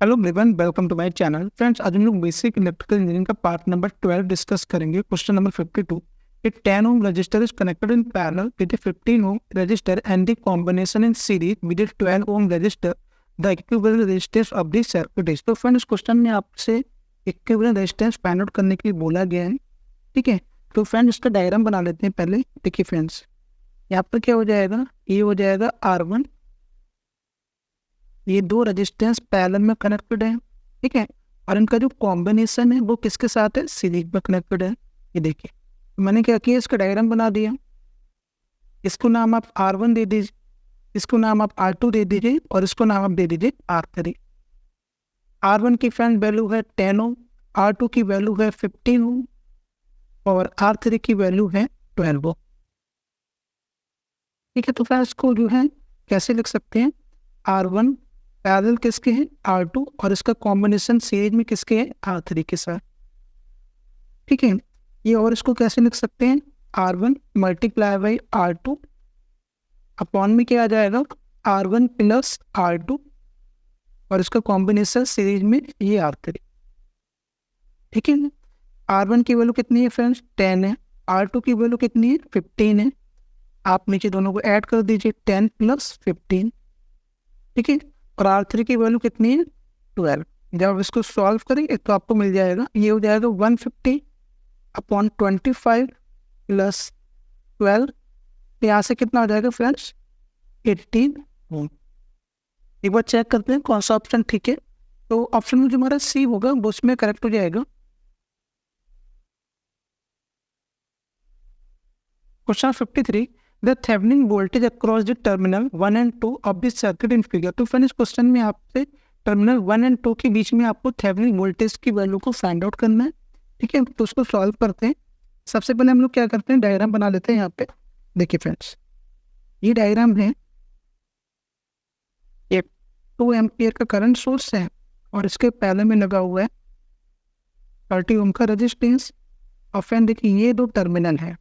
Hello everyone, welcome to my channel. Friends, आज हम लोग बेसिक इलेक्ट्रिकल इंजीनियरिंग का पार्ट नंबर 12 डिस्कस करेंगे। Question number 52। A 10 ohm resistor is connected in parallel with a 15 ohm resistor and the combination in series with a 12 ohm resistor. The equivalent resistance of the circuit is। तो friends, question में आपसे equivalent resistance find out करने के लिए बोला गया है। ठीक है, तो फ्रेंड्स इसका डायग्राम बना लेते हैं पहले। देखिए फ्रेंड्स, यहाँ पर क्या हो जाएगा, ये हो जाएगा R1। ये दो रेजिस्टेंस पैरेलल में कनेक्टेड है। ठीक है, और इनका जो कॉम्बिनेशन है वो किसके साथ है, सीरीज में कनेक्टेड है। ये देखिए, मैंने क्या किया, इसका डायग्राम बना दिया। इसको नाम आप R1 दे दीजिए, इसको नाम आप R2 दे दीजिए, और इसको नाम आप दे दीजिए R3। R1 की फ्रेंड वैल्यू है 10 ओम, R2 की वैल्यू है 15 ओम, और R3 की वैल्यू है 12 ओम। ठीक है, तो फ्रेंड्स इसको जो है कैसे लिख सकते हैं, R1 पैरेलल किसके हैं, R2, और इसका कॉम्बिनेशन सीरीज में किसके है, R3 के साथ। ठीक है, ये और इसको कैसे लिख सकते हैं, R1 multiply by R2 upon में क्या आ जाएगा, R1 प्लस R2, और इसका कॉम्बिनेशन सीरीज में ये R3। ठीक है, R1 की वैल्यू कितनी है फ्रेंड्स, 10 है। R2 की वैल्यू कितनी है, 15 है। आप नीचे दोनों को ऐड कर दीजिए, 10 प्लस 15। ठीक है, और R3 की वैल्यू कितनी है, 12। जब इसको सॉल्व करेंगे तो आपको मिल जाएगा, ये हो जाएगा 150 अपॉन 25 प्लस 12। यहाँ से कितना हो जाएगा फ्रेंड्स, 18 ओम। एक बार चेक करते हैं कौन सा ऑप्शन ठीक है। तो ऑप्शन में जो हमारा सी होगा वो उसमें करेक्ट हो जाएगा। Question 53, the Thevenin voltage across the terminal 1 and 2 of this circuit in figure. तो फ्रेंड्स, क्वेश्चन में आपसे टर्मिनल 1 and 2 के बीच में आपको थेवेनिन वोल्टेज की वैल्यू को फाइंड आउट करना है। ठीक है, तो उसको सॉल्व करते हैं। सबसे पहले हम लोग क्या करते हैं, डायग्राम बना लेते हैं। यहाँ पे देखिए फ्रेंड्स, ये डायग्राम है, एक 2 एम्पियर का करंट सोर्स है, और इसके पहले में लगा हुआ है 30 ओम का रेजिस्टेंस। और फ्रेंड देखिए, ये दो टर्मिनल है।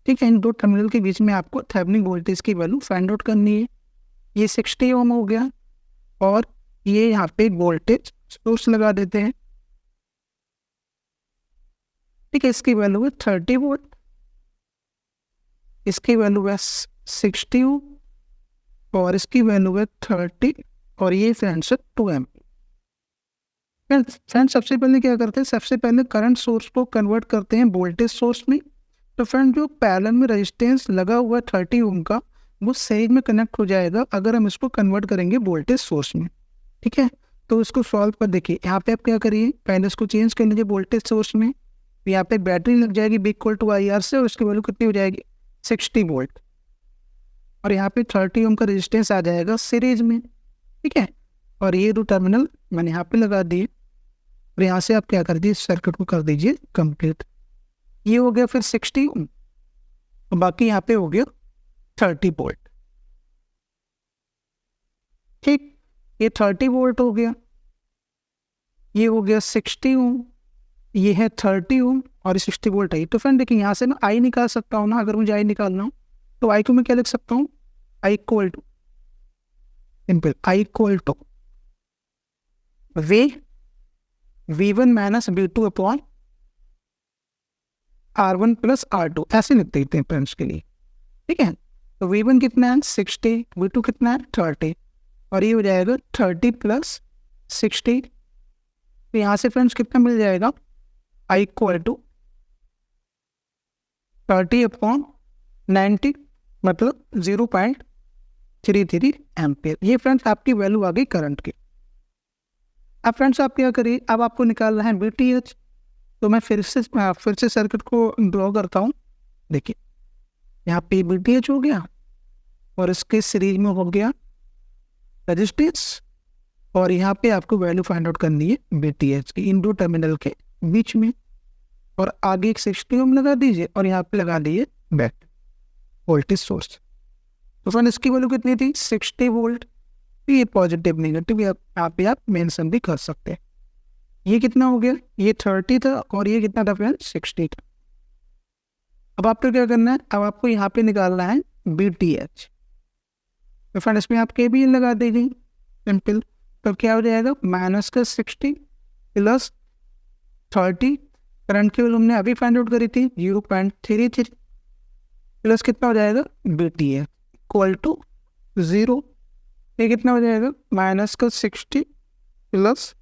ठीक है, इन दो टर्मिनल के बीच में आपको थेवेनिन वोल्टेज की वैल्यू फाइंड आउट करनी है। ये 60 ओम हो गया, और ये यहाँ पे वोल्टेज सोर्स लगा देते हैं। ठीक है, इसकी वैल्यू है 30 वोल्ट, इसकी वैल्यू है 60 ओम, और इसकी वैल्यू है 30, और ये फ्रेंड्स 2 एम्पियर। फ्रेंड सबसे पहले क्या करते हैं, सबसे पहले करंट सोर्स को कन्वर्ट करते हैं वोल्टेज सोर्स में। तो फ्रेंड जो पैरेलल में रेजिस्टेंस लगा हुआ है 30 ओम का, वो सीरीज में कनेक्ट हो जाएगा अगर हम इसको कन्वर्ट करेंगे वोल्टेज सोर्स में। ठीक है, तो इसको सॉल्व कर देखिए। यहाँ पे आप क्या करिए, पहले इसको चेंज कर लीजिए वोल्टेज सोर्स में। यहाँ पे बैटरी लग जाएगी B = IR से, और इसकी वैल्यू कितनी हो जाएगी, 60 वोल्ट। और यहाँ पे 30 ओम का रेजिस्टेंस आ जाएगा सीरीज में। ठीक है, और ये दो टर्मिनल मैंने यहाँ पे लगा दिए, और यहाँ से आप क्या कर दीजिए, सर्किट को कर दीजिए कंप्लीट। ये हो गया फिर 60 ओम, और बाकी यहाँ पे हो गया 30 वोल्ट। ठीक, ये 30 वोल्ट हो गया, ये हो गया 60 ओम, ये है 30 ओम, और 60 वोल्ट है। तो फ्रेंड देखिए, यहाँ से मैं आई निकाल सकता हूँ ना, अगर मुझे आई निकालना हो तो आई को मैं क्या लिख सकता हूँ, I equal to simple, I equal to V1 minus V2 upon R1 plus R2, ऐसे लिख देते हैं फ्रेंड्स के लिए। ठीक है, तो V1 कितना है, 60, V2 कितना है, 30, और ये हो जाएगा 30 प्लस 60। तो यहाँ से फ्रेंड्स कितना मिल जाएगा, आई इक्वल टू 30 अपॉन 90, मतलब 0.33 एम्पियर। ये फ्रेंड्स आपकी वैल्यू आ गई करंट की। अब फ्रेंड्स आप क्या करिए, अब आपको निकालना है VTH। तो मैं फिर से सर्किट को ड्रॉ करता हूँ। देखिए, यहाँ पे VTH हो गया, और इसके सीरीज में हो गया रेजिस्टेंस, और यहाँ पे आपको वैल्यू फाइंड आउट करनी है VTH की इन दो टर्मिनल के बीच में। और आगे एक 60 ओम लगा दीजिए, और यहाँ पे लगा दीजिए बैटरी वोल्टेज सोर्स। तो फ्रेंड इसकी वैल्यू कितनी थी, 60 वोल्ट। तो ये पॉजिटिव नेगेटिव आप मेंशन भी कर सकते हैं। ये कितना हो गया, ये 30 था, और ये कितना था फ्रेंड, 60 था। अब आपको क्या करना है, अब आपको यहाँ पे निकालना है VTH। तो फ्रेंड इसमें आप KVL लगा दीजिए सिंपल, तो क्या हो जाएगा माइनस का 60 प्लस 30, करंट की वैल्यू हमने अभी फाइंड आउट करी थी 0.33 प्लस कितना हो जाएगा BT है इक्वल टू 0। ये कितना हो जाएगा माइनस का 60 plus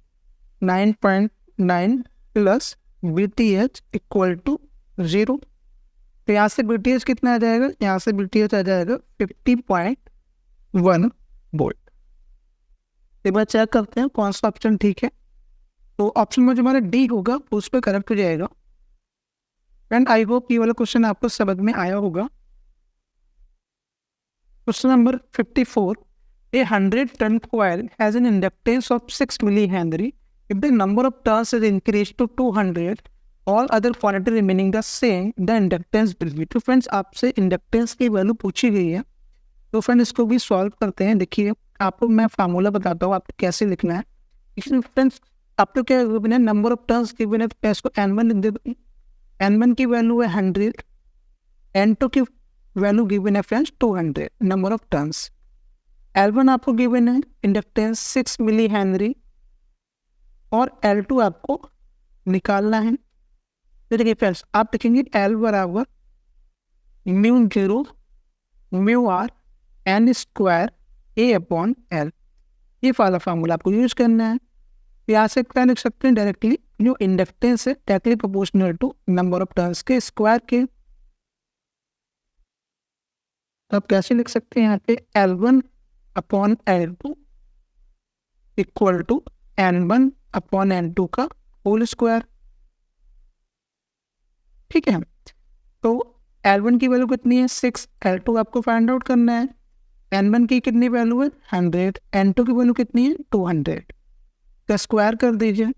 9.9 plus BTH equal to 0। तो यहाँ से BTH कितना आ जाएगा, यहाँ से BTH आ जाएगा 50.1 वोल्ट। एक बार चेक करते हैं कौन सा ऑप्शन ठीक है। तो ऑप्शन में जो हमारा डी होगा उस पर करेक्ट हो जाएगा। एंड आई होप ये वाला क्वेश्चन आपको समझ में आया होगा। Question number 54, a 100 turn coil has an inductance of 6 millihenry. If the number of turns is increased to 200, all other quantity remaining the same, the inductance will be। तो friends आपसे inductance की value पूछी गई है, तो friend इसको भी solve करते हैं। देखिए आपको मैं फार्मूला बताता हूँ आपको कैसे लिखना है। इसमें फ्रेंड्स आपको क्या गिवन है, नंबर ऑफ टर्न्स गिवन है, तो इसको N1 की वैल्यू है 100, N2 की वैल्यू गिवन है friends 200 number of turns. L1 आपको गिवन है इंडक्टेंस 6 मिली हेनरी और L2 आपको निकालना है। तो देखिए फ्रेंड्स आप लिखेंगे L बराबर μ0 μr N square A upon L। ये वाला फार्मूला आपको यूज करना है। यहाँ से क्या लिख सकते हैं डायरेक्टली, जो इंडक्टेंस है directly proportional to number of turns के स्क्वायर के। तो आप कैसे लिख सकते हैं यहाँ पे L1 upon L2 equal to N1 upon N2 का होल स्क्वायर। ठीक है, तो L1 की वैल्यू कितनी है 6, L2 आपको फाइंड आउट करना है। N1 की कितनी वैल्यू है 100, N2 की वैल्यू कितनी है 200 का स्क्वायर कर दीजिए।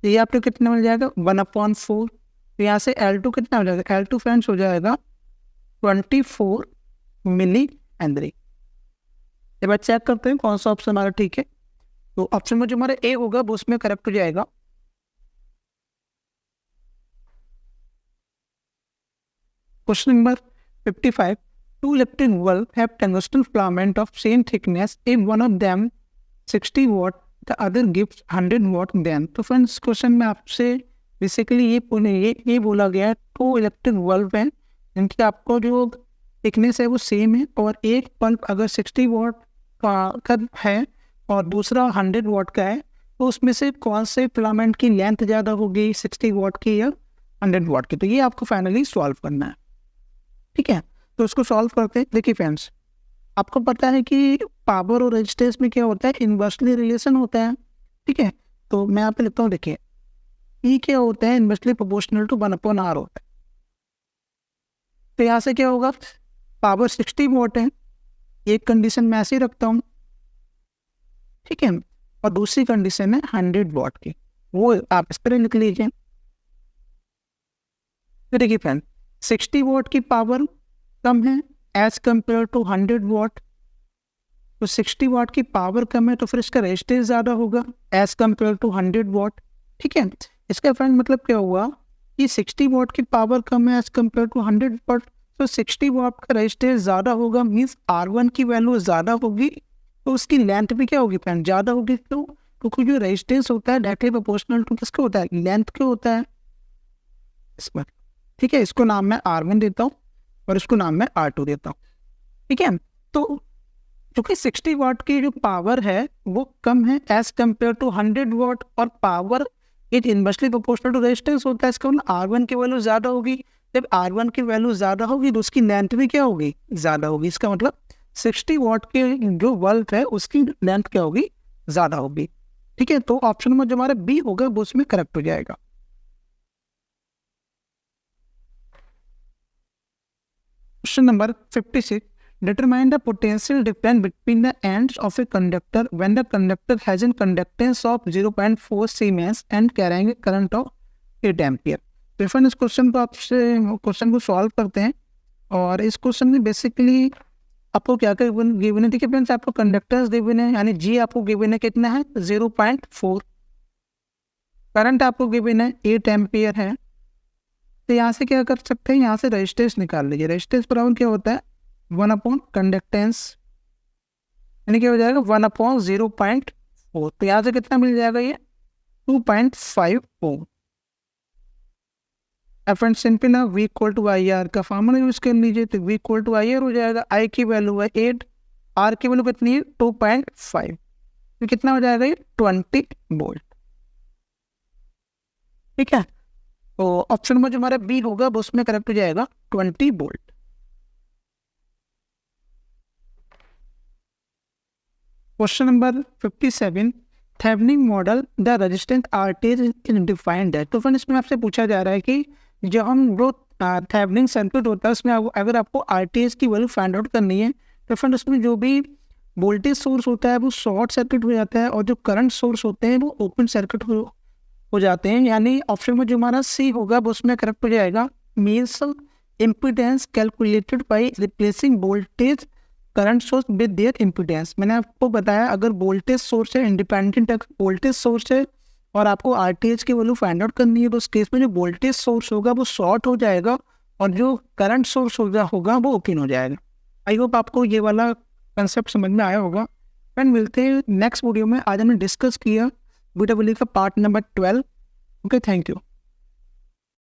ये आपको कितना मिल जाएगा 1/4। तो यहाँ से L2 कितना हो जाएगा, L2 फ्रेंड्स हो जाएगा 24 मिली हेनरी। ये बात चेक करते हैं कौन सा ऑप्शन हमारा ठीक है। तो ऑप्शन में जो हमारा ए होगा वो उसमें करेक्ट हो जाएगा। Question number 55, two electric bulbs have tungsten filament of same thickness. If one of them 60 watt, the other gives 100 watt then। तो फ्रेंड्स क्वेश्चन में आपसे बेसिकली ये बोला गया है, टू इलेक्ट्रिक बल्ब हैं जिनकी आपको जो थिकनेस है वो सेम है, और एक बल्ब अगर 60 वाट का है और दूसरा 100 वाट का है, तो उसमें से कौन से फिलामेंट की लेंथ ज़्यादा होगी 60 वाट की या 100 वाट की। तो ये आपको फाइनली सॉल्व करना है। ठीक है, तो उसको सॉल्व करते हैं। देखिए फ्रेंड्स आपको पता है कि पावर और रेजिस्टेंस में क्या होता है, इन्वर्सली रिलेशन होता है। ठीक है, तो मैं यहाँ पे लिखता हूँ, देखिए ई क्या होता है, इन्वर्सली प्रोपोर्शनल टू 1/r होता है। तो यहाँ से क्या होगा, पावर 60 वाट है, एक कंडीशन मैं ऐसे ही रखता हूँ। ठीक है, और दूसरी कंडीशन है 100 वाट की, वो आप इस पर लिख लीजिए। तो देखिए फ्रेंड 60 वाट की पावर कम है एज कम्पेयर टू 100 वाट, तो 60 वाट की पावर कम है तो फिर इसका रेजिस्टेंस ज़्यादा होगा एज कम्पेयर टू 100 वाट। ठीक है, इसका फ्रेंड मतलब क्या हुआ कि 60 वाट की पावर कम है एज कम्पेयर टू 100 वाट, तो 60 वाट का रेजिस्टेंस ज़्यादा होगा, मीन्स R1 की वैल्यू ज़्यादा होगी, तो उसकी लेंथ भी क्या होगी फ्रेंड ज़्यादा होगी। तो क्योंकि जो रेजिस्टेंस होता है डायरेक्टली प्रोपोर्शनल टू किसका होता है, लेंथ क्या होता है इसमें। ठीक है, इसको नाम मैं R1 देता हूँ और इसको नाम मैं R2 देता हूँ। ठीक है, तो क्योंकि 60 वाट की जो पावर है वो कम है एज कम्पेयर टू 100 वाट, और power it inversely proportional to resistance होता है, इसका मतलब R1 की वैल्यू ज़्यादा होगी। जब R1 की वैल्यू ज़्यादा होगी तो उसकी लेंथ भी क्या होगी ज़्यादा होगी। इसका मतलब 60 वाट के जो बल्ब है उसकी लेंथ क्या होगी ज़्यादा होगी। ठीक है, तो ऑप्शन में जो हमारा बी होगा वो उसमें करेक्ट हो जाएगा। Question number 56. Determine the potential difference between the ends of a conductor when the conductor has a conductance of 0.4 Siemens and carrying a current of 8 ampere। तो फिर इस क्वेश्चन को आपसे क्वेश्चन को सॉल्व करते हैं, और इस क्वेश्चन में बेसिकली आपको क्या क्या गिवन है। देखिए फ्रेंड्स आपको कंडक्टर्स गिवन है, यानी जी आपको गिवन है कितना है 0.4, करंट आपको गिवन है 8 एम्पियर है। तो यहाँ से क्या कर सकते हैं, यहाँ से रेजिस्टेंस निकाल लीजिए। रेजिस्टेंस बराबर क्या होता है 1 अपॉन कंडक्टेंस। यानी क्या हो जाएगा 1/0.4। तो यहाँ से कितना मिल जाएगा ये 2.54। एफ एंड सिंपल ना V equal to I R का फॉर्मूला यूज कर लीजिए, तो V equal to I R हो जाएगा। I की वैल्यू है 8, R की वैल्यू कितनी है 2.5, तो कितना हो जाएगा ये 20 वोल्ट। ठीक है, तो ऑप्शन में जो हमारा बी होगा वो उसमें करेक्ट हो जाएगा 20 volt. Question number 57, Thevenin model the resistance RTH is defined है। तो फ्रेंड इसमें आपसे पूछा जा रहा है कि जो हम जो थेवेनिन सर्किट होता है उसमें अगर आपको आरटीएच की वैल्यू फाइंड आउट करनी है, तो फ्रेंड उसमें जो भी वोल्टेज सोर्स होता है वो शॉर्ट सर्किट हो जाता है और जो करंट सोर्स होते हैं वो ओपन सर्किट हो जाते हैं। यानी ऑप्शन में जो हमारा सी होगा वो उसमें करेक्ट हो जाएगा। Means impedance calculated by replacing voltage current source with their impedance. मैंने आपको बताया अगर वोल्टेज सोर्स है, इंडिपेंडेंट वोल्टेज सोर्स है और आपको आरटीएच की वैल्यू फाइंड आउट करनी है, तो उस केस में जो वोल्टेज सोर्स होगा वो शॉर्ट हो जाएगा और जो करंट सोर्स होगा वो ओपन हो जाएगा। आई होप आपको ये वाला कंसेप्ट समझ में आया होगा। फ्रेंड मिलते हैं नेक्स्ट वीडियो में। आज हमने डिस्कस किया BEE का part number 12। Okay, thank you.